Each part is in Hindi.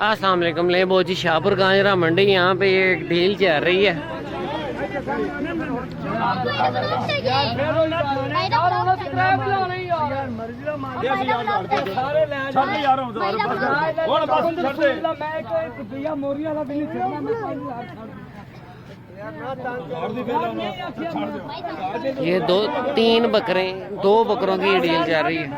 अस्सलाम वालेकुम। ले बोची शाहपुर गांजरा मंडी, यहाँ पे ये डील चल रही है। ये तीन बकरे, 2 बकरों की डील चल रही है।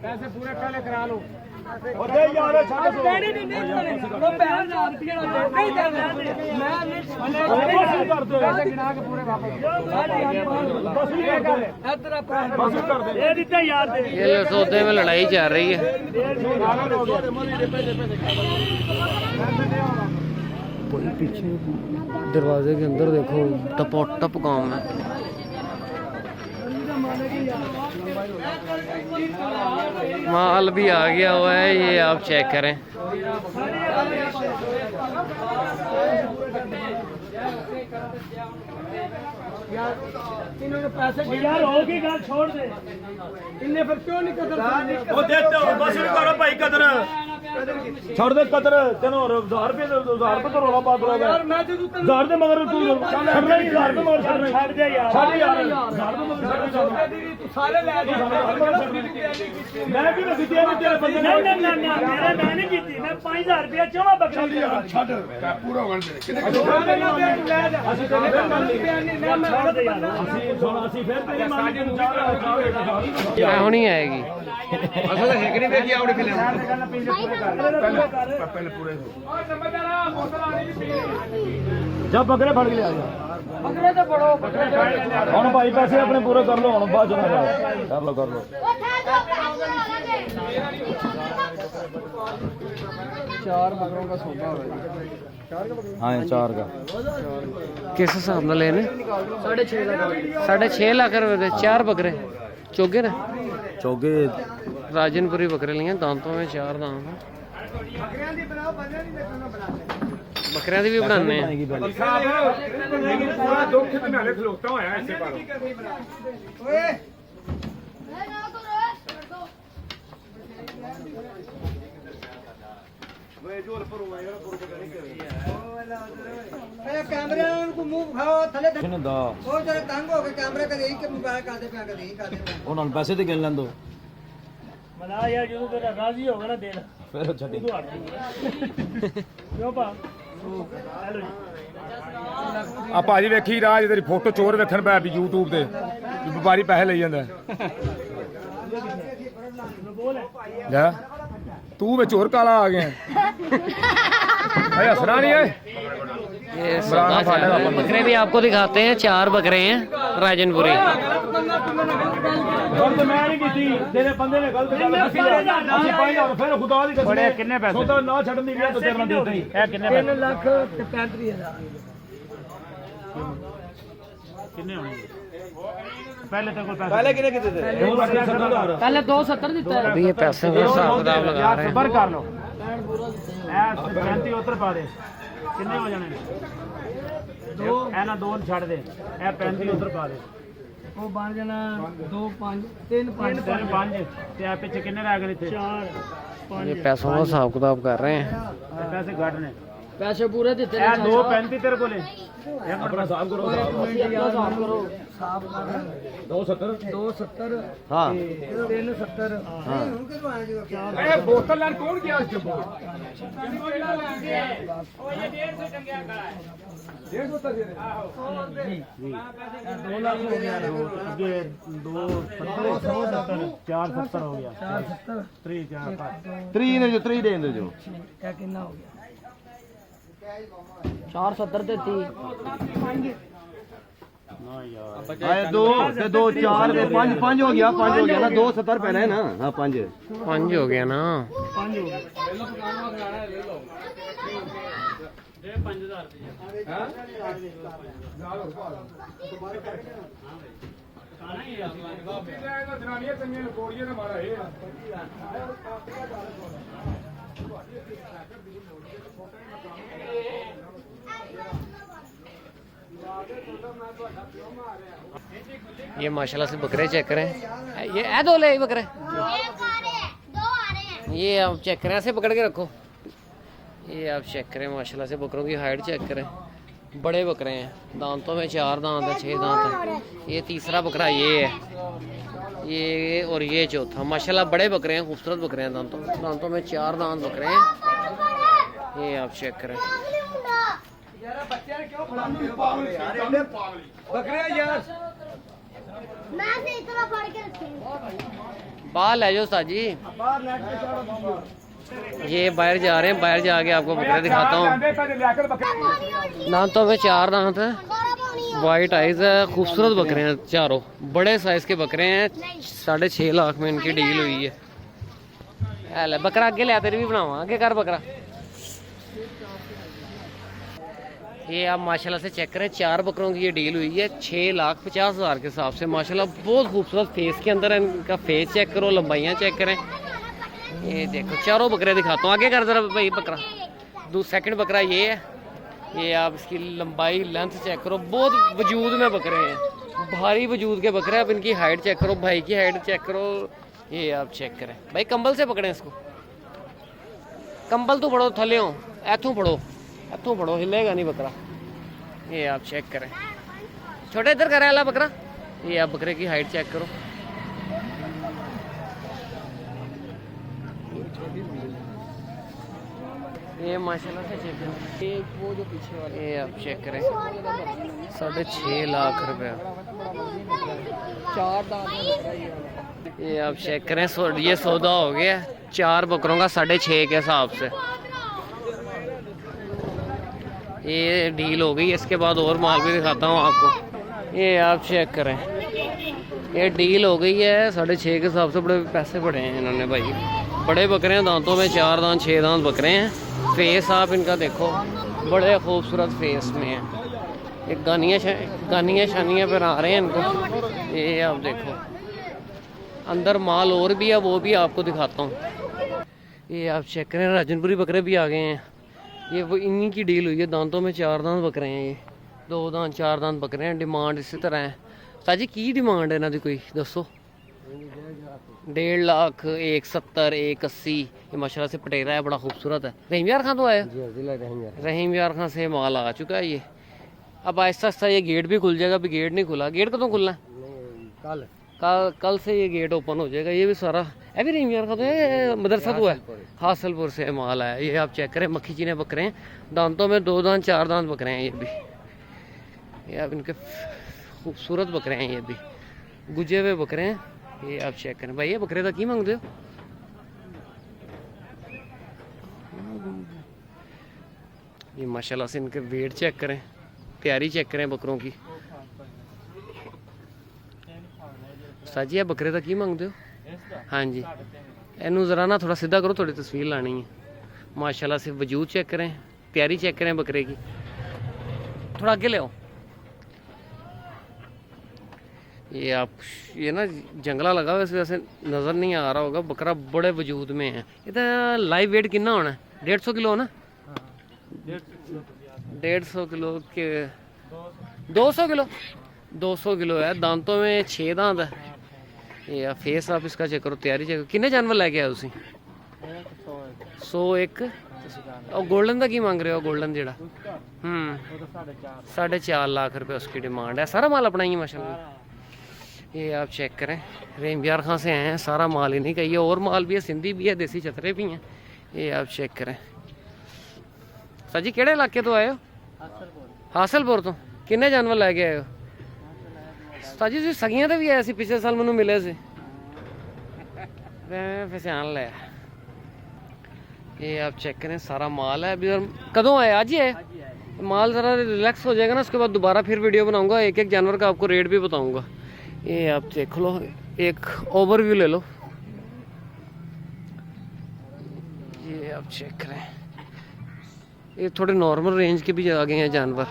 पैसे पूरे पहले करा लो। ये सौदे में लड़ाई चल रही है। पीछे दरवाजे के अंदर देखो टपोटप गांव में। माल भी आ गया हुआ है, ये आप चेक करें। इन्होंने पैसे यार होगी गल छोड़ दे, इन्हें फिर क्यों नहीं कदर वो देते हो बस करो भाई कदर छोड़ दे कदर तेन 1000 रुपये तो रोला पा दो यार। मैं 1000 दे मगर तू छड़ना ही 1000 दे मगर छड़ दे यार, छड़ यार 1000 दे मगर तू सारे ले आ। मैं भी नहीं दिया नहीं तेरे बंदे नहीं मैं नहीं कीती, मैं 5000 रुपया चाहा बख्शा दिया। छड़ पूरा होने दे कितने ਅਸੀਂ ਫਿਰ ਤੇਰੀ ਮਾਂ ਨੂੰ क्या होनी आएगी। ਅਸਲ ਤਾਂ ਹੈ ਕਿ ਨਹੀਂ ਵੇਖੀ ਆਉੜੀ ਫਿਲਮ ਪਹਿਲੇ ਪੂਰੇ ਜਾ ਬੱਕਰੇ ਫੜ ਕੇ ਲਿਆ ਜਾ बकरे तो बड़ो ਹੁਣ ਭਾਈ ਪੈਸੇ ਆਪਣੇ ਪੂਰੇ ਕਰ ਲਓ। ਹੁਣ ਬਾਅਦ ਚ ਨਾ ਕਰ ਲਓ चार बकरों का सौदा हो रहा है। हाँ 4 का किस हिसाब में लेने? 6.5 लाख। 6.5 लाख रुपए दे 4 बकरे चोगे ने। चौगे राजनपुरी बकरे लिए दांतों में 4 दांत हैं। बकरियां दी भी बनाने हैं। पूरा दुख ते नाले खलोता होया ऐसे पर कैमरे को मुंह खाओ थले ਦਾ बहुत जरा तंग हो गए कैमरे का यही के मोबाइल कर दे पे कर दे ਉਹਨਾਂ ਨੂੰ ਪੈਸੇ ਤੇ ਗਿਣ ਲੈਂਦੋ मना यार जो तेरा राजी होगा ना देना ਫਿਰ ਛੱਡੀ क्यों पा हेलो जी ਆ ਭਾਜੀ ਵੇਖੀ ਰਾਜ ਤੇਰੀ ਫੋਟੋ ਚੋਰ ਵੇਖਣ ਪੈ ਵੀ YouTube ਤੇ ਵੀ ਵਪਾਰੀ ਪੈਸੇ ਲਈ ਜਾਂਦਾ ਲੈ ਤੂੰ ਵਿੱਚ ਹੋਰ ਕਾਲਾ ਆ ਗਿਆ ਅਰੇ ਹਸਣਾ ਨਹੀਂ ਏ ये सौदा चल रहा है। बकरे भी आपको दिखाते हैं, 4 बकरे हैं राजनपुरी। ਗਲਤ ਮੈਂ ਨਹੀਂ ਕੀਤੀ ਤੇਰੇ ਬੰਦੇ ਨੇ ਗਲਤ ਗੱਲ ਦੱਸੀ ਅਸੀਂ 5000 ਫਿਰ ਖੁਦਾ ਦੀ ਕਸਮ ਬੜੇ ਕਿੰਨੇ ਪੈਸੇ ਸੌਦਾ ਨਾ ਛੱਡਣ ਦੀ ਵੀ ਤਾਂ ਤੇਰੇ ਨਾਲ ਦਿੱਤਾ ਹੀ ਇਹ ਕਿੰਨੇ ਪੈਸੇ 3,35,000 ਕਿੰਨੇ ਹੋਣਗੇ पहले तो कोई पैसे पहले कितने कितने थे पहले 270 देता है। अभी ये पैसे का हिसाब किताब लगा रहे हैं। सबर कर लो 35 उतर पा दे कितने हो जाने दो ए ना 2 छड़ दे ए 35 उतर पा दे वो बन जाना 2 5 3 5 5 ते आ पीछे कितने रह गए थे 4 ये पैसों का हिसाब किताब कर रहे हैं। पैसे घट ने पैसे पूरे देते ए 235 तेरे कोले अपना हिसाब करो हिसाब करो साफ 270 हां 370 हां ए बोतल लान कौन गया इसके ओ ये 150 टंगिया खड़ा है 150 दे दे 2 लाख हो गया ये 270 470 हो गया 470 3 4 3 ने जो 3 देंगे जो क्या कितना हो गया 470 ते 30 ना यार आए 2 ते 2 4 ते 5 5 हो गया ना 270 पहले है ना हां 5 5 हो गया ना। 5 हो गया 5000 ये माशाल्लाह से बकरे चेक करें, ये ऐ दो ले बकरे, ये आप चेक करें, ऐसे पकड़ के रखो। ये आप चेक करें माशाल्लाह से बकरों की हाइट चेक करें, बड़े बकरे हैं, दांतों में 4 दांत है, 6 दांत है। ये तीसरा बकरा ये है, ये और ये चौथा। माशाल्लाह बड़े बकरे हैं, खूबसूरत बकरे हैं, दांतों में 4 दांत बकरे हैं। ये आप चेक करें। बाहर ले जाओ उस्ताद जी, ये बाहर जा रहे हैं, बाहर जाके आपको बकरे दिखाता हूँ। दांतों में 4 दांत है, वाइट आइज है, खूबसूरत बकरे हैं चारों, बड़े साइज के बकरे हैं। 6.5 लाख में इनकी डील हुई है। बकरा आगे ले, तेरी भी बनावा, आगे कर बकरा। ये आप माशाल्लाह से चेक करें, 4 बकरों की ये डील हुई है 6,50,000 के हिसाब से। माशाल्लाह बहुत खूबसूरत फेस के अंदर है, इनका फेस चेक करो, लंबाइयाँ चेक करें। ये देखो चारों बकरे दिखाता हूँ, आगे कर जरा भाई बकरा। सेकंड बकरा ये है, ये आप इसकी लंबाई लेंथ चेक करो, बहुत वजूद में बकरे हैं, भारी वजूद के बकरे। अब इनकी हाइट चेक करो, भाई की हाइट चेक करो। ये आप चेक करें भाई, कंबल से पकड़ें इसको, कंबल तो पड़ो थले हो, ऐथों पड़ो, हिलेगा नहीं बकरा। ये आप चेक करें, छोटे इधर करे वाला बकरा। ये आप बकरे की हाइट चेक करो, ये माशाल्लाह से चेक करें। ये वो जो पीछे वाले, ये आप चेक करें, 6.5 लाख रुपया। 4 दांत। ये आप चेक करें, ये सौदा हो गया 4 बकरों का 6.5 के हिसाब से। ये डील हो गई। इसके बाद और माल भी दिखाता हूँ आपको। ये आप चेक करें, ये डील हो गई है 6.5 के हिसाब से। बड़े पैसे पड़े हैं इन्होंने भाई, बड़े बकरे हैं, दांतों में 4 दांत 6 दांत बकरे हैं। फेस आप इनका देखो, बड़े खूबसूरत फेस में है। ये गानियाँ शानियाँ पर आ रहे हैं इनको। ये आप देखो, अंदर माल और भी है, वो भी आपको दिखाता हूँ। ये आप चेक करें, राजनपुरी बकरे भी आ गए हैं। ये वो इन्हीं की डील हुई है, दांतों में 4 दांत बकरे हैं। ये 2 दांत 4 दांत बकरे हैं। डिमांड इसी तरह है। साजी की डिमांड है इन्हों की, कोई दसो। 1.5 लाख, 170, 180। ये माशाल्लाह से पटेरा है, बड़ा खूबसूरत है। रहीम यार खां तो आया, रहीम यार खां से माल आ चुका है। ये अब आहिस्ता आहिस्ता ये गेट भी खुल जाएगा। अभी गेट नहीं खुला। गेट कਦੋਂ खुलना है? कल से ये गेट ओपन हो जाएगा। ये भी सारा है भी रहीम यार खां तो है, मदरसा तो है, हासिलपुर से माल आया। ये आप चेक करें, मक्खी चीने बकरे हैं, दांतों में 2 दांत 4 दांत बकरे हैं। ये भी, ये आप इनके खूबसूरत बकरे हैं, ये भी गुजे हुए बकरे हैं। ये आप चेक करें भाई, ये बकरे का की मांगते हो? ये माशाल्लाह से इनके वेट चेक करें, तैयारी चेक करें बकरों की। साजी ये बकरे का की मांगते हो? हाँ जी, इनू जरा ना थोड़ा सीधा करो, थोड़ी तस्वीर लानी है। माशाल्लाह से वजूद चेक करें, तैयारी चेक करें बकरे की। थोड़ा आगे ले आओ। ये आप, ये ना जंगला लगा हुआ, इस वजह से नज़र नहीं आ रहा होगा। बकरा बड़े वजूद में है। इधर लाइव वेट कितना होना है? 150 किलो ना? 150 किलो के 200 किलो 200 किलो है। दांतों में 6 दांत है। ये फेस आप इसका चेक करो, तैयारी चेक करो। किन्ने जानवर लैके आए तुसी? 101। और गोल्डन का की मांग रहे हो? गोल्डन जेड़ा 4.5 लाख रुपए उसकी डिमांड है। सारा माल अपना ही माशाल्लाह। ये आप चेक करें, रहीम यार खां से हैं, सारा माल ही नहीं कहिए, और माल भी है, सिंधी भी है, देसी चतरे भी हैं। ये आप चेक करें। सर जी केड़े इलाके तो आए हो? हासिलपुर तो। किन्ने जानवर लैके आए हो? साजी जी सगियां तो भी आए सी, पिछले साल मैनू मिले से, पहचान लिया। ये आप चेक करें, सारा माल है। अभी कदों आए? आज ही आए। माल ज़रा रिलैक्स हो जाएगा ना, उसके बाद दोबारा फिर वीडियो बनाऊंगा, एक एक जानवर का आपको रेट भी बताऊंगा। ये आप देख लो, एक ओवरव्यू ले लो। ये आप चेक करें, ये थोड़े नॉर्मल रेंज के भी आ गए हैं जानवर।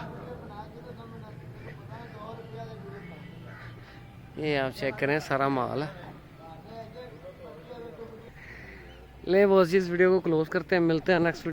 ये आप चेक करें, सारा माल है। ले बॉस जी इस वीडियो को क्लोज करते हैं, मिलते हैं नेक्स्ट